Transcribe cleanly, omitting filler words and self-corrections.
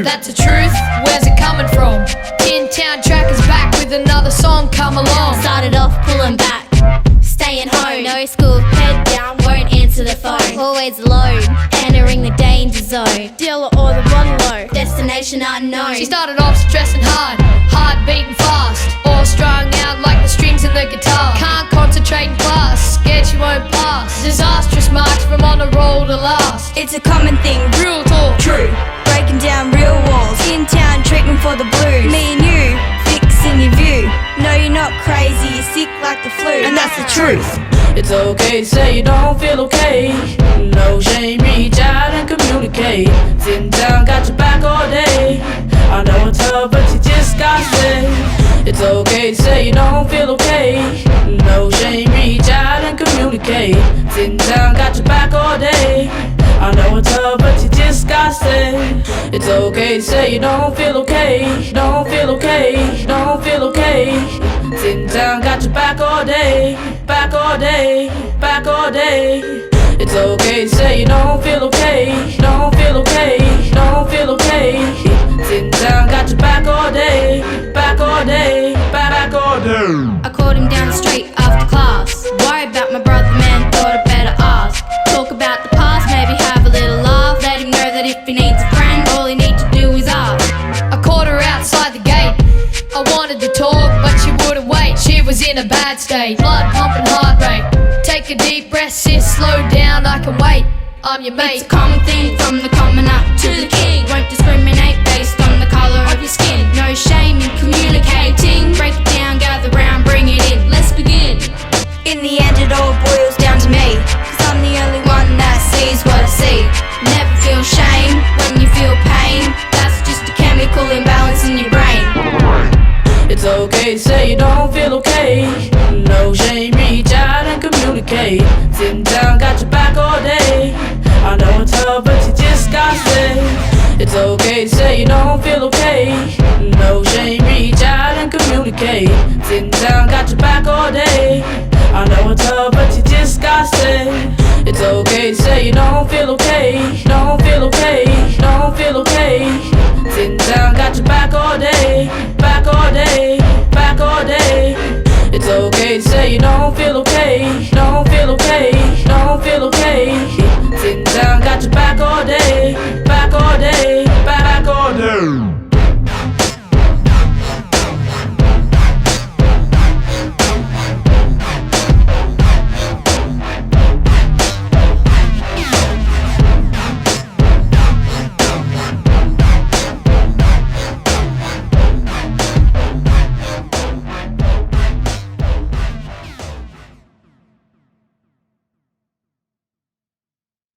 true. That's the truth, where's it coming from? In Town Track is back with another song, come along. Started off pulling back, staying home. No school, head down, won't answer the phone. Always alone, entering the danger zone. Dealer or the bottle low, destination unknown. She started off stressing hard, heart beating fast, all strung out like the strings in the guitar. Can't concentrate in class, scared she won't pass. Disastrous marks from on a roll to last. It's a common thing, Real talk, True. breaking down real walls. In town, treatment for the blues. Me and you, fixing your view. No, you're not crazy, you're sick like the flu. And that's the truth. It's okay, say you don't feel okay. No shame, reach out and communicate. Sitting down, got your back all day. I know it's tough, but you just gotta stay. It's okay, say you don't feel okay. No shame, reach out and communicate. Sitting down, got your back all day. I know it's tough, but you just gotta stay. It's okay, say you don't feel okay. Don't feel okay, don't feel okay. Sitting down, got your back all day. Back all day, back all day. It's okay, say you don't feel okay. Don't feel okay, don't feel okay. Sitting down, got your back all day. Back all day, back all day. I called him down the street after class. Worry about my brother, man, thought I better ask. Talk about the past, maybe have a little laugh. Let him know that if he needs a friend, all he needs to do is ask. I caught her outside the gate. I wanted to talk, but she wouldn't wait. She was in a bad state, blood pumping, heart rate. Take a deep breath, sis, slow down, I can wait. I'm your mate. It's a common thing, from the commoner to the king. Won't discriminate based on the colour of your skin. No shame in communicating. Break it down, gather round, bring it in. Let's begin. In the end it all boils down to me, 'cause I'm the only one that sees what I see. Never feel shame when you feel pain. That's just a chemical imbalance in your brain. It's okay, say you don't feel okay. No shame, reach out and communicate. Sitting down, got your back all day. I know it's tough, but you just gotta stay. It's okay, say you don't feel okay. No shame, reach out and communicate. Sitting down, got your back all day. I know it's tough, but you just gotta stay. It's okay, say you don't feel okay. Don't feel okay.